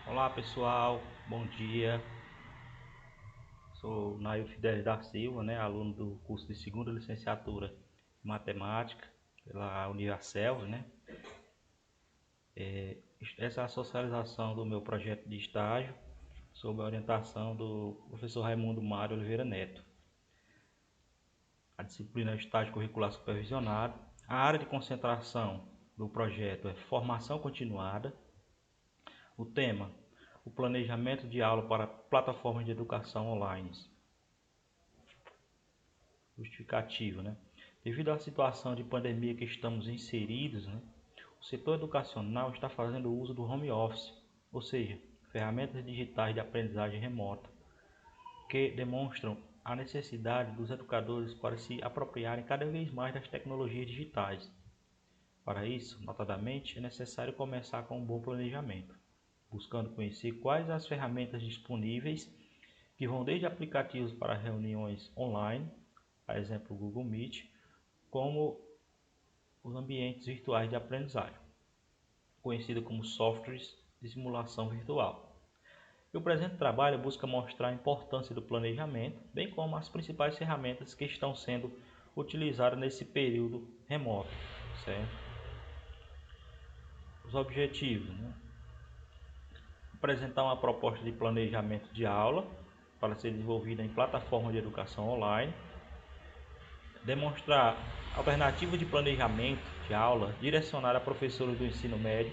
Olá pessoal, bom dia. Sou Nail Fidelis da Silva, aluno do curso de segunda licenciatura em Matemática pela Uniacel, Essa é a socialização do meu projeto de estágio sob a orientação do professor Raimundo Mário Oliveira Neto. A disciplina é estágio curricular supervisionado. A área de concentração do projeto é formação continuada. O tema: o planejamento de aula para plataformas de educação online. Justificativa. Devido à situação de pandemia que estamos inseridos, o setor educacional está fazendo uso do home office, ou seja, ferramentas digitais de aprendizagem remota, que demonstram a necessidade dos educadores para se apropriarem cada vez mais das tecnologias digitais. Para isso, notadamente, é necessário começar com um bom planejamento, buscando conhecer quais as ferramentas disponíveis, que vão desde aplicativos para reuniões online, a exemplo Google Meet, como os ambientes virtuais de aprendizagem, conhecido como softwares de simulação virtual. E o presente trabalho busca mostrar a importância do planejamento, bem como as principais ferramentas que estão sendo utilizadas nesse período remoto, certo? Os objetivos, apresentar uma proposta de planejamento de aula para ser desenvolvida em plataforma de educação online, demonstrar alternativas de planejamento de aula direcionada a professores do ensino médio,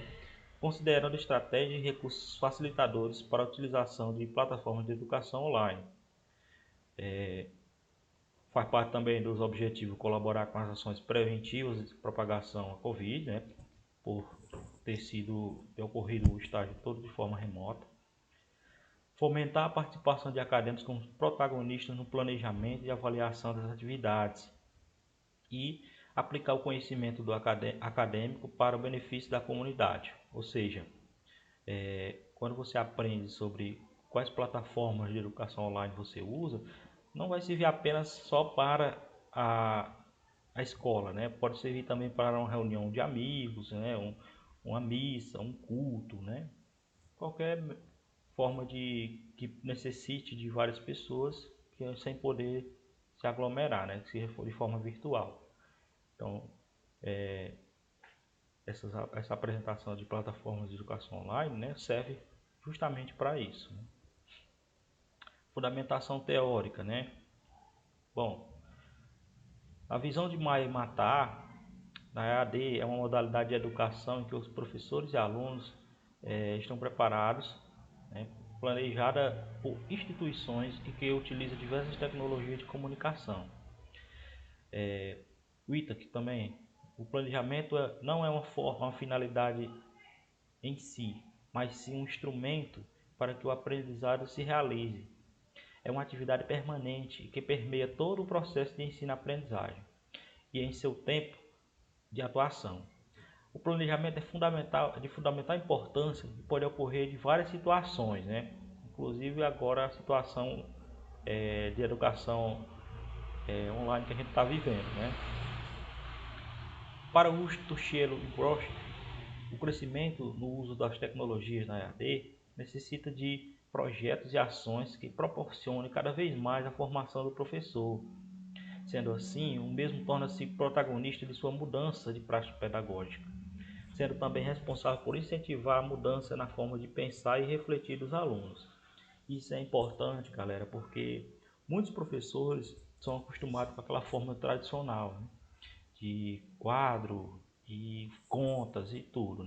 considerando estratégias e recursos facilitadores para a utilização de plataformas de educação online. Faz parte também dos objetivos colaborar com as ações preventivas de propagação à Covid, por ter ocorrido o estágio todo de forma remota. Fomentar a participação de acadêmicos como protagonistas no planejamento e avaliação das atividades. E aplicar o conhecimento do acadêmico para o benefício da comunidade. Ou seja, quando você aprende sobre quais plataformas de educação online você usa, não vai servir apenas só para a escola, Pode servir também para uma reunião de amigos, uma missa, um culto, Qualquer forma que necessite de várias pessoas sem poder se aglomerar, Se for de forma virtual. Então, essa apresentação de plataformas de educação online, serve justamente para isso. Fundamentação teórica, Bom, a visão de Meyer Matar na EAD é uma modalidade de educação em que os professores e alunos estão preparados, planejada por instituições e que utiliza diversas tecnologias de comunicação. O ITAC também, o planejamento não é uma finalidade em si, mas sim um instrumento para que o aprendizado se realize. É uma atividade permanente que permeia todo o processo de ensino-aprendizagem e em seu tempo de atuação. O planejamento é de fundamental importância e pode ocorrer de várias situações, Inclusive agora a situação de educação online que a gente está vivendo, Para Augusto Tuchelo e Broch, o crescimento no uso das tecnologias na EAD necessita de projetos e ações que proporcionem cada vez mais a formação do professor. Sendo assim, o mesmo torna-se protagonista de sua mudança de prática pedagógica, sendo também responsável por incentivar a mudança na forma de pensar e refletir dos alunos. Isso é importante, galera, porque muitos professores são acostumados com aquela forma tradicional, de quadro e contas e tudo,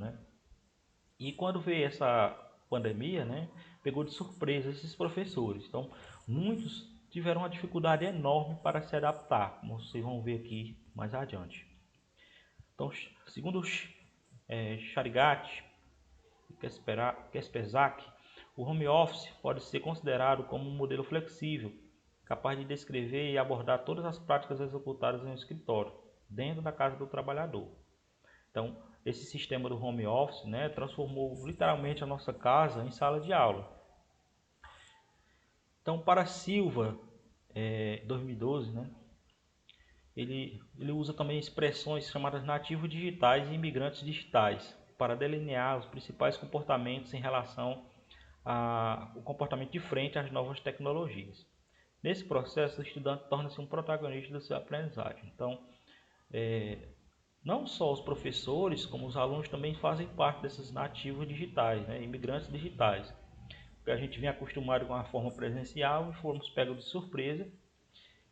E quando veio essa pandemia, pegou de surpresa esses professores. Então, muitos tiveram uma dificuldade enorme para se adaptar, como vocês vão ver aqui mais adiante. Então, segundo Charigati e Kasperzak, o home office pode ser considerado como um modelo flexível, capaz de descrever e abordar todas as práticas executadas em um escritório, dentro da casa do trabalhador. Então, esse sistema do home office, transformou literalmente a nossa casa em sala de aula. Então, para Silva, 2012, ele usa também expressões chamadas nativos digitais e imigrantes digitais para delinear os principais comportamentos em relação o comportamento de frente às novas tecnologias. Nesse processo, o estudante torna-se um protagonista da sua aprendizagem. Então, não só os professores, como os alunos também fazem parte desses nativos digitais, né? Imigrantes digitais. Porque a gente vem acostumado com a forma presencial e fomos pegos de surpresa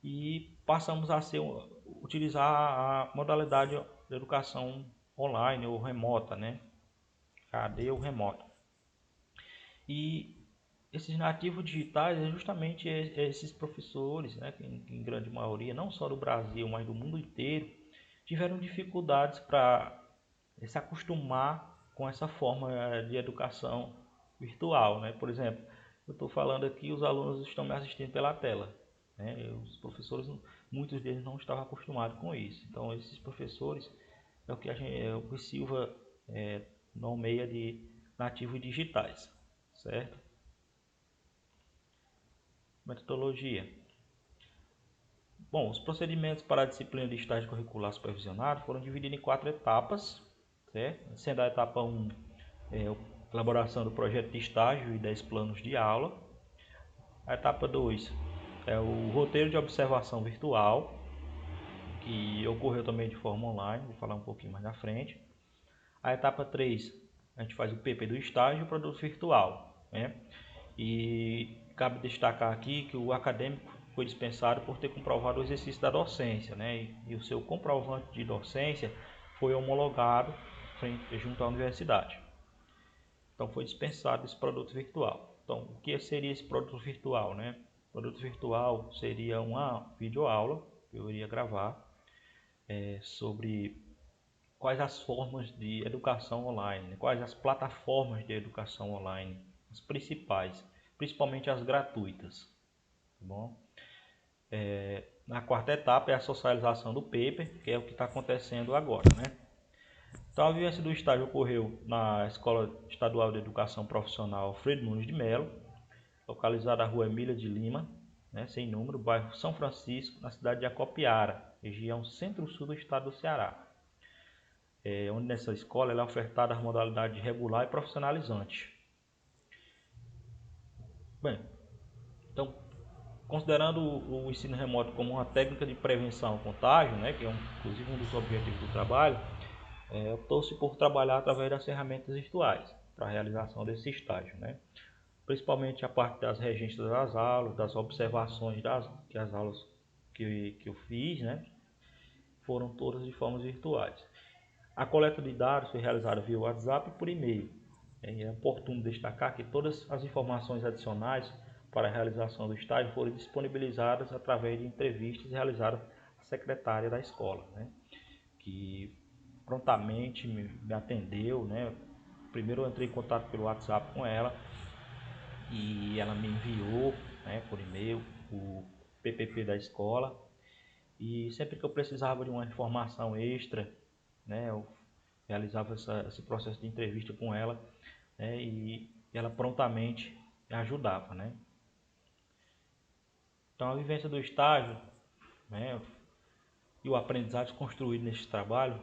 e passamos a utilizar a modalidade de educação online ou remota, né? AD ou remota. E esses nativos digitais é justamente esses professores, né, que em grande maioria, não só do Brasil, mas do mundo inteiro, tiveram dificuldades para se acostumar com essa forma de educação virtual, né? Por exemplo, eu estou falando aqui, os alunos estão me assistindo pela tela, né? Os professores, muitos deles não estavam acostumados com isso. Então, esses professores é o que o Silva nomeia de nativos digitais, certo? Metodologia. Bom, os procedimentos para a disciplina de estágio curricular supervisionado foram divididos em 4 etapas, certo? Sendo a etapa 1 a elaboração do projeto de estágio e 10 planos de aula. A etapa 2 é o roteiro de observação virtual, que ocorreu também de forma online, vou falar um pouquinho mais na frente. A etapa 3, a gente faz o PP do estágio e o produto virtual, né? E cabe destacar aqui que o acadêmico foi dispensado por ter comprovado o exercício da docência, né? E o seu comprovante de docência foi homologado junto à universidade. Então foi dispensado esse produto virtual. Então, o que seria esse produto virtual, né? O produto virtual seria uma videoaula que eu iria gravar sobre quais as formas de educação online, quais as plataformas de educação online, as principais, principalmente as gratuitas. Tá bom? Na quarta etapa é a socialização do paper, que é o que está acontecendo agora, né? Então, a vivência do estágio ocorreu na Escola Estadual de Educação Profissional Alfredo Nunes de Melo, localizada na Rua Emília de Lima, né, sem número, bairro São Francisco, na cidade de Acopiara, região centro-sul do estado do Ceará. Onde nessa escola ela é ofertada as modalidades regular e profissionalizante. Bem, então, considerando o ensino remoto como uma técnica de prevenção ao contágio, né, que é inclusive um dos objetivos do trabalho, optou-se por trabalhar através das ferramentas virtuais para a realização desse estágio, né? Principalmente a parte das regências das aulas, das observações que as aulas que eu fiz, né, foram todas de formas virtuais. A coleta de dados foi realizada via WhatsApp e por e-mail. É oportuno destacar que todas as informações adicionais para a realização do estágio foram disponibilizadas através de entrevistas realizadas à secretária da escola, né, que prontamente me atendeu, né. Primeiro eu entrei em contato pelo WhatsApp com ela e ela me enviou, né, por e-mail o PPP da escola, e sempre que eu precisava de uma informação extra, né, eu realizava esse processo de entrevista com ela, né, e ela prontamente me ajudava, né. Então a vivência do estágio, né, e o aprendizado construído nesse trabalho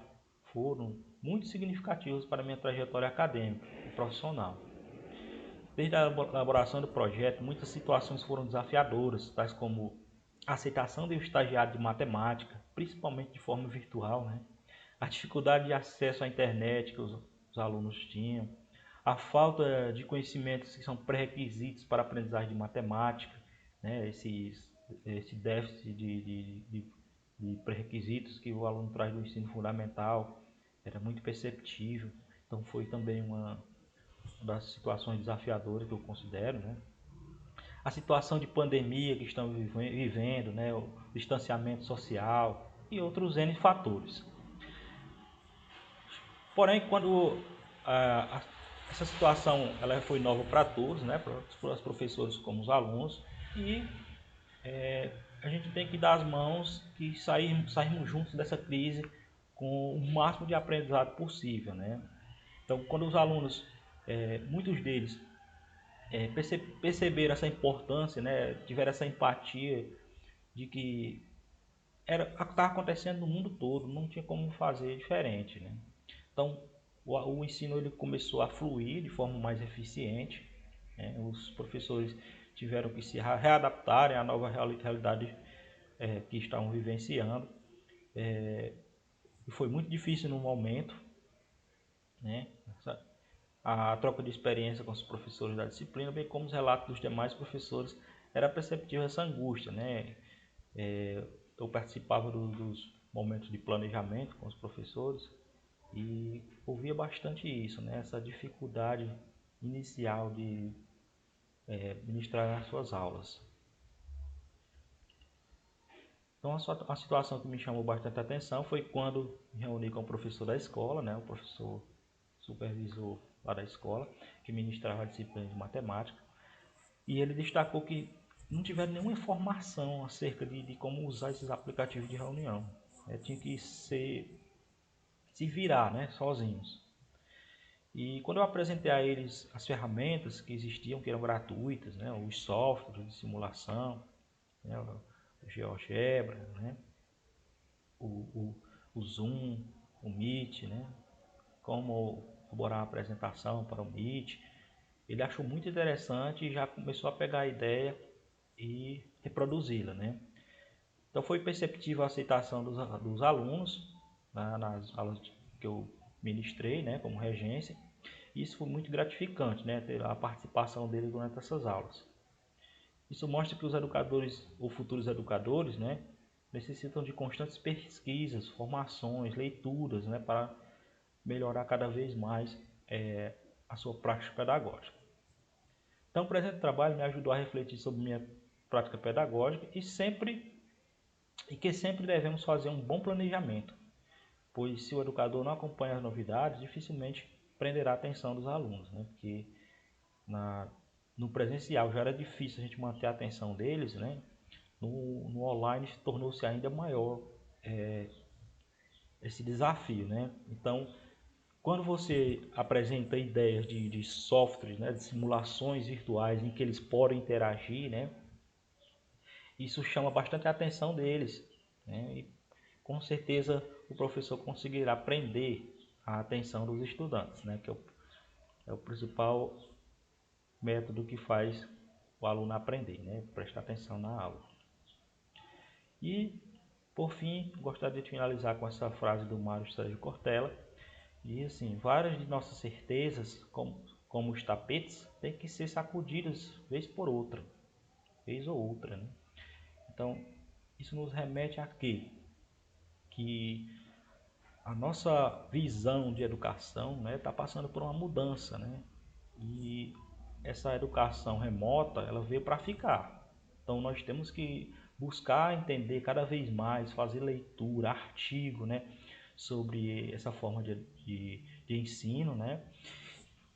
foram muito significativos para a minha trajetória acadêmica e profissional. Desde a elaboração do projeto, muitas situações foram desafiadoras, tais como a aceitação de um estagiário de matemática, principalmente de forma virtual, né? A dificuldade de acesso à internet que os alunos tinham, a falta de conhecimentos que são pré-requisitos para a aprendizagem de matemática, né? Esse déficit de pré-requisitos que o aluno traz do ensino fundamental era muito perceptível. Então foi também uma das situações desafiadoras que eu considero, né? A situação de pandemia que estamos vivendo, né? O distanciamento social e outros N fatores. Porém, quando essa situação ela foi nova para todos, né? Para os professores como os alunos, e a gente tem que dar as mãos e sairmos juntos dessa crise com o máximo de aprendizado possível, né? Então, quando os alunos, muitos deles perceberam essa importância, né, tiveram essa empatia de que estava acontecendo no mundo todo, não tinha como fazer diferente, né? Então o ensino ele começou a fluir de forma mais eficiente, Os professores tiveram que se readaptarem à nova realidade que estavam vivenciando. E foi muito difícil no momento, né? A troca de experiência com os professores da disciplina, bem como os relatos dos demais professores, era perceptível essa angústia, né? Eu participava dos momentos de planejamento com os professores e ouvia bastante isso, né? Essa dificuldade inicial de ministrar as suas aulas. Então, a situação que me chamou bastante atenção foi quando me reuni com o professor da escola, né? O professor supervisor lá da escola, que ministrava a disciplina de matemática, e ele destacou que não tiveram nenhuma informação acerca de como usar esses aplicativos de reunião. Tinha que se virar, né, sozinhos. E quando eu apresentei a eles as ferramentas que existiam, que eram gratuitas, né, os softwares de simulação, né, o GeoGebra, né, o Zoom, o Meet, né, como elaborar uma apresentação para o Meet, ele achou muito interessante e já começou a pegar a ideia e reproduzi-la, né? Então foi perceptível a aceitação dos alunos, né, nas aulas que eu ministrei, né, como regência. Isso foi muito gratificante, né, ter a participação deles durante essas aulas. Isso mostra que os educadores ou futuros educadores, né, necessitam de constantes pesquisas, formações, leituras, né, para melhorar cada vez mais a sua prática pedagógica. Então, o presente trabalho me ajudou a refletir sobre minha prática pedagógica e que sempre devemos fazer um bom planejamento, pois se o educador não acompanha as novidades, dificilmente prenderá a atenção dos alunos, né? Porque no presencial já era difícil a gente manter a atenção deles, né? No online tornou-se ainda maior esse desafio, né? Então, quando você apresenta ideias de softwares, né, de simulações virtuais em que eles podem interagir, né, isso chama bastante a atenção deles, né, e com certeza o professor conseguirá prender a atenção dos estudantes, né, que é o principal método que faz o aluno aprender, né, prestar atenção na aula. E, por fim, gostaria de finalizar com essa frase do Mário Sérgio Cortella. E assim, várias de nossas certezas, como os tapetes, têm que ser sacudidas vez ou outra, né? Então, isso nos remete a quê? Que a nossa visão de educação, né, está passando por uma mudança, né? E essa educação remota, ela veio para ficar. Então, nós temos que buscar entender cada vez mais, fazer leitura, artigo, né, sobre essa forma de ensino, né?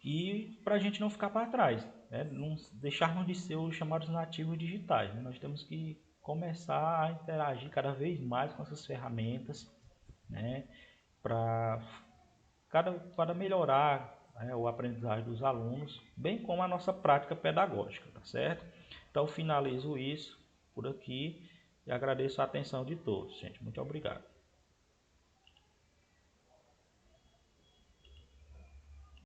E para a gente não ficar para trás, né? Não deixarmos de ser os chamados nativos digitais, né? Nós temos que começar a interagir cada vez mais com essas ferramentas, né? Para melhorar, né, o aprendizagem dos alunos, bem como a nossa prática pedagógica, tá certo? Então finalizo isso por aqui e agradeço a atenção de todos, gente. Muito obrigado.